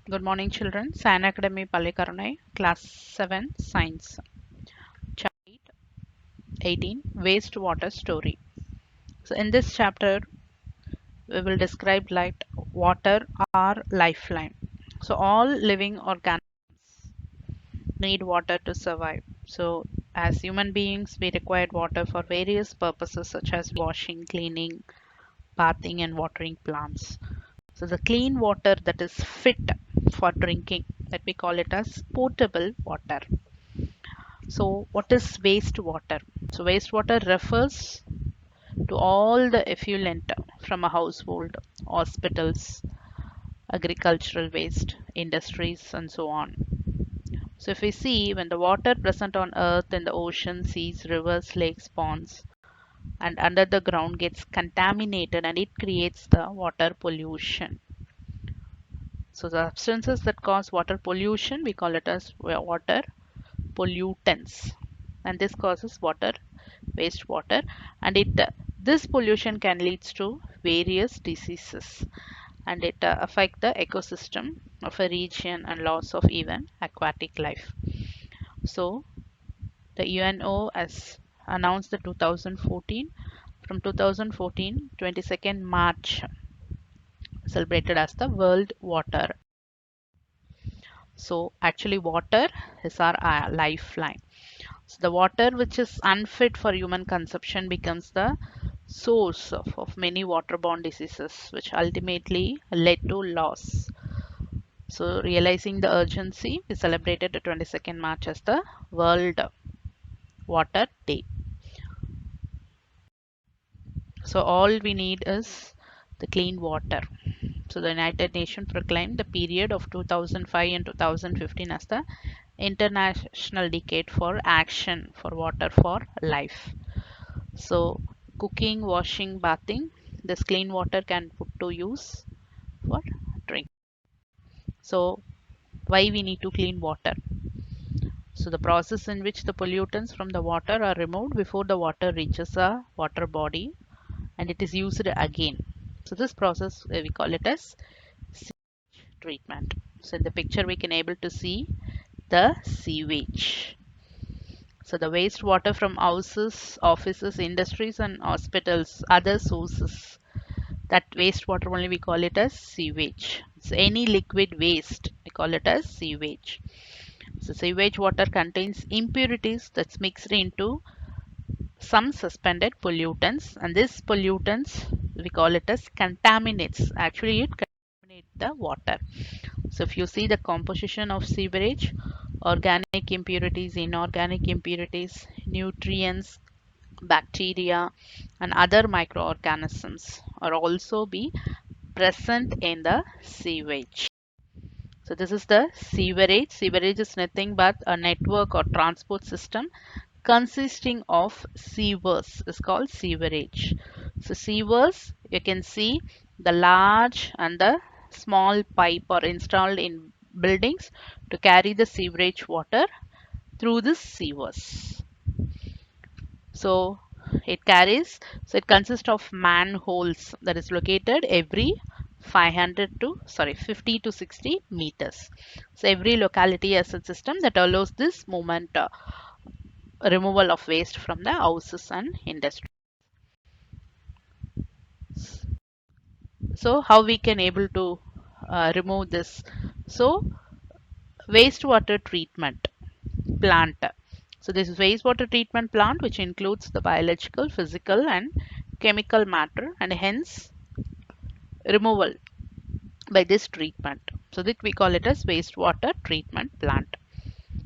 Good morning, children. Science Academy Pallikarunai, Class 7, Science. Chapter 18, Wastewater Story. So, in this chapter, we will describe like water our lifeline. So, all living organisms need water to survive. So, as human beings, we require water for various purposes such as washing, cleaning, bathing, and watering plants. So, the clean water that is fit for drinking, that we call it as potable water. So, what is wastewater? So, wastewater refers to all the effluent from a household, hospitals, agricultural waste, industries, and so on. So, if we see when the water present on earth in the ocean, seas, rivers, lakes, ponds, and under the ground gets contaminated and it creates the water pollution. So, the substances that cause water pollution, we call it as water pollutants, and this causes water wastewater, and it this pollution can lead to various diseases, and it affect the ecosystem of a region and loss of even aquatic life. So the UNO has announced the 2014, from 2014 22nd March celebrated as the World Water. So actually water is our lifeline. So the water which is unfit for human consumption becomes the source of many waterborne diseases, which ultimately led to loss. So realizing the urgency, we celebrated the 22nd March as the World Water Day. So all we need is the clean water. So the United Nations proclaimed the period of 2005 and 2015 as the International Decade for Action for Water for Life. So cooking, washing, bathing, this clean water can put to use for drink. So why we need to clean water? So the process in which the pollutants from the water are removed before the water reaches a water body and it is used again. So this process we call it as sewage treatment. So in the picture we can able to see the sewage. So the wastewater from houses, offices, industries and hospitals, other sources, that wastewater only we call it as sewage. So any liquid waste we call it as sewage. So sewage water contains impurities that's mixed into some suspended pollutants, and these pollutants we call it as contaminates. Actually it contaminates the water. So if you see the composition of sewage, organic impurities, inorganic impurities, nutrients, bacteria and other microorganisms are also be present in the sewage. So this is the sewerage. Sewerage is nothing but a network or transport system consisting of sewers is called sewerage. So sewers, you can see the large and the small pipe are installed in buildings to carry the sewerage water through the sewers. So it consists of manholes that is located every 50 to 60 meters. So every locality has a system that allows this movement, removal of waste from the houses and industry. So how we can able to remove this? So wastewater treatment plant. So this is wastewater treatment plant which includes the biological, physical and chemical matter and hence removal by this treatment. So that we call it as wastewater treatment plant.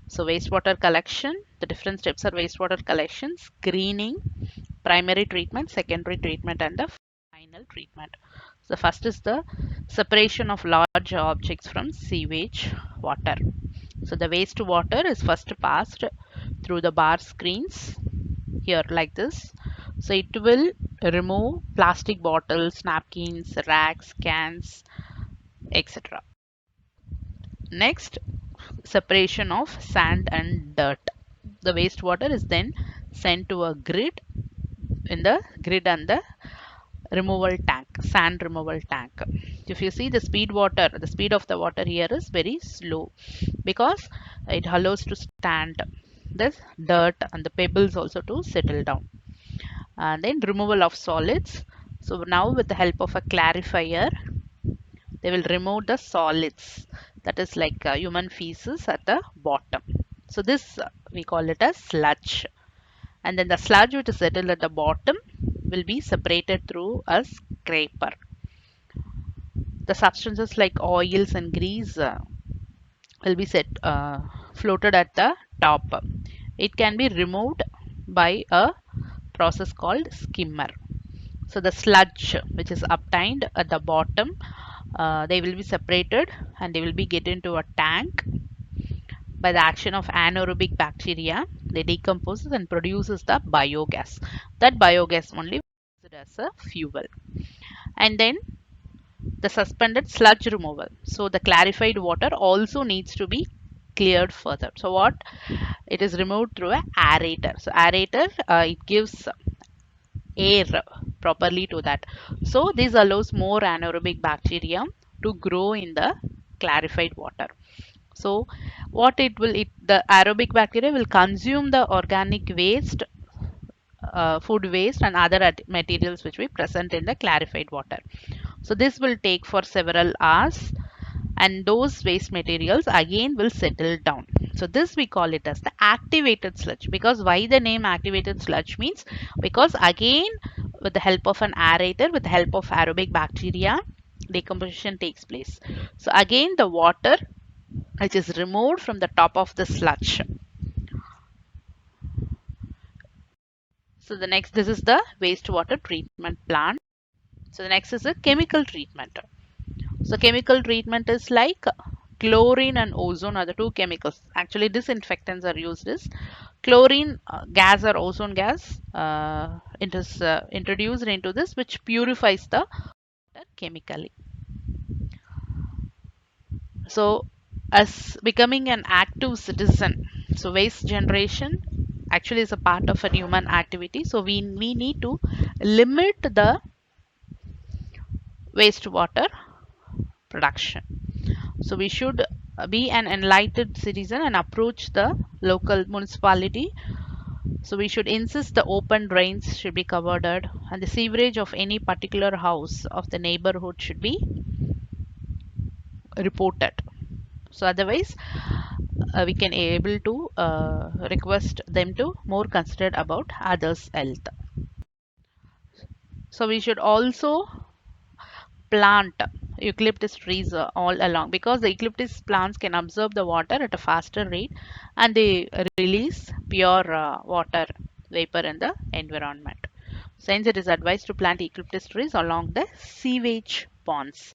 So wastewater collection, the different steps are wastewater collection, screening, primary treatment, secondary treatment and the final treatment. So first is the separation of large objects from sewage water. So the wastewater is first passed through the bar screens here like this. So it will remove plastic bottles, napkins, racks, cans, etc. Next, separation of sand and dirt. The wastewater is then sent to a grid in the grid and the removal tank, sand removal tank. If you see the speed of the water here is very slow because it allows to stand this dirt and the pebbles also to settle down. And then removal of solids. So now with the help of a clarifier, they will remove the solids, that is like human feces at the bottom. So this we call it as sludge. And then the sludge which is settled at the bottom will be separated through a scraper. The substances like oils and grease will be floated at the top. It can be removed by a process called skimmer. So the sludge which is obtained at the bottom, they will be separated and they will be get into a tank. By the action of anaerobic bacteria, they decomposes and produces the biogas. That biogas only is as a fuel. And then the suspended sludge removal. So the clarified water also needs to be cleared further. So what? It is removed through a aerator. So aerator, it gives air properly to that. So this allows more anaerobic bacteria to grow in the clarified water. So what it will, the aerobic bacteria will consume the organic waste, food waste and other materials which we present in the clarified water. So this will take for several hours and those waste materials again will settle down. So this we call it as the activated sludge. Because why the name activated sludge means, because again with the help of an aerator, with the help of aerobic bacteria, decomposition takes place. So again the water which is removed from the top of the sludge. So the next, this is the wastewater treatment plant. So the next is the chemical treatment. So chemical treatment is like chlorine and ozone are the two chemicals. Actually disinfectants are used as chlorine gas or ozone gas. It is introduced into this which purifies the water chemically. So as becoming an active citizen, so waste generation actually is a part of a human activity. So we need to limit the wastewater production. So we should be an enlightened citizen and approach the local municipality. So we should insist the open drains should be covered and the sewerage of any particular house of the neighborhood should be reported. So otherwise we can able to request them to more considerate about others' health. So we should also plant eucalyptus trees all along, because the eucalyptus plants can absorb the water at a faster rate and they release pure water vapor in the environment. Hence it is advised to plant eucalyptus trees along the sewage ponds.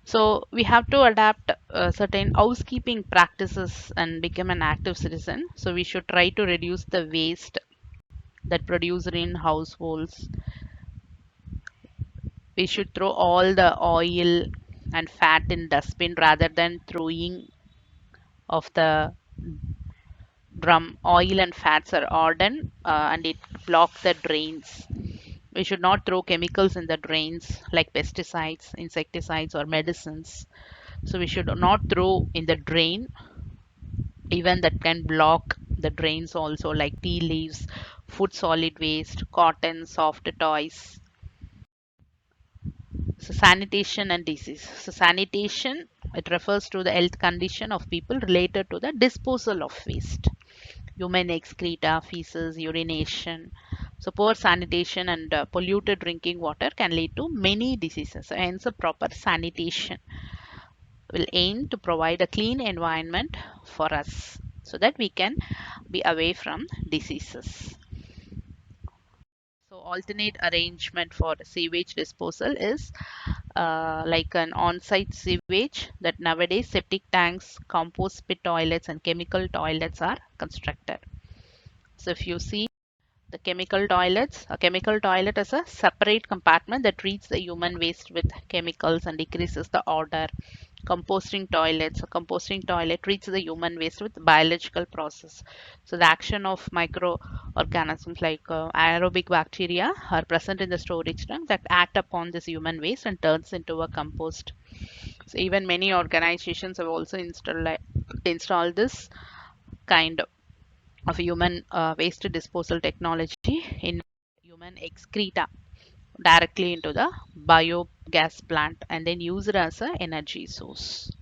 So we have to adapt certain housekeeping practices and become an active citizen. So we should try to reduce the waste that produced in households. We should throw all the oil and fat in dustbin rather than throwing of the drum. Oil and fats are hardened and it block the drains. We should not throw chemicals in the drains like pesticides, insecticides or medicines. So we should not throw in the drain even that can block the drains also, like tea leaves, food solid waste, cotton, soft toys. So sanitation and disease. So sanitation, it refers to the health condition of people related to the disposal of waste. Human excreta, feces, urination. So poor sanitation and polluted drinking water can lead to many diseases. So hence a proper sanitation will aim to provide a clean environment for us so that we can be away from diseases. So alternate arrangement for sewage disposal is like an on-site sewage, that nowadays septic tanks, compost pit toilets and chemical toilets are constructed. So if you see the chemical toilets, a chemical toilet is a separate compartment that treats the human waste with chemicals and decreases the odor composting toilets. A composting toilet treats the human waste with biological process. So the action of microorganisms like aerobic bacteria are present in the storage tank that act upon this human waste and turns into a compost. So even many organizations have also installed this kind of human waste disposal technology in human excreta directly into the biogas plant and then use it as an energy source.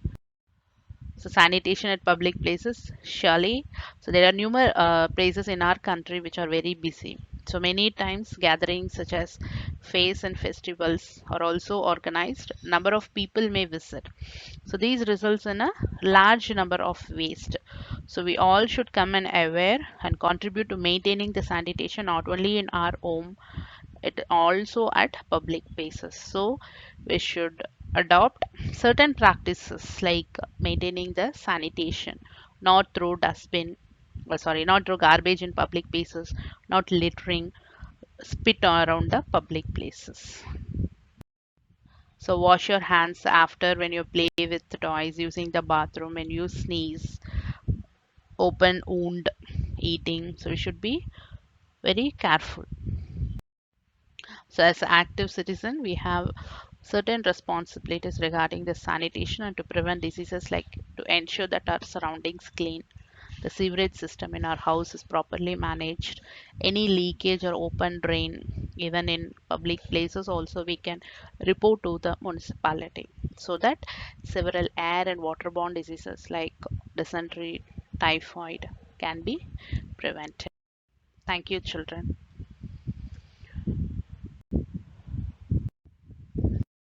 So sanitation at public places, surely. So there are numerous places in our country which are very busy. So many times gatherings such as fairs and festivals are also organized. Number of people may visit. So these results in a large number of waste. So we all should come and aware and contribute to maintaining the sanitation not only in our home, it also at public places. So we should adopt certain practices like maintaining the sanitation, not through dustbin, not through garbage in public places, not littering, spit around the public places. So wash your hands after when you play with toys, using the bathroom, when you sneeze, open wound, eating. So we should be very careful. So as an active citizen, we have certain responsibilities regarding the sanitation and to prevent diseases, like to ensure that our surroundings clean, the sewerage system in our house is properly managed, any leakage or open drain even in public places also we can report to the municipality, so that several air and waterborne diseases like dysentery, typhoid can be prevented. Thank you, children.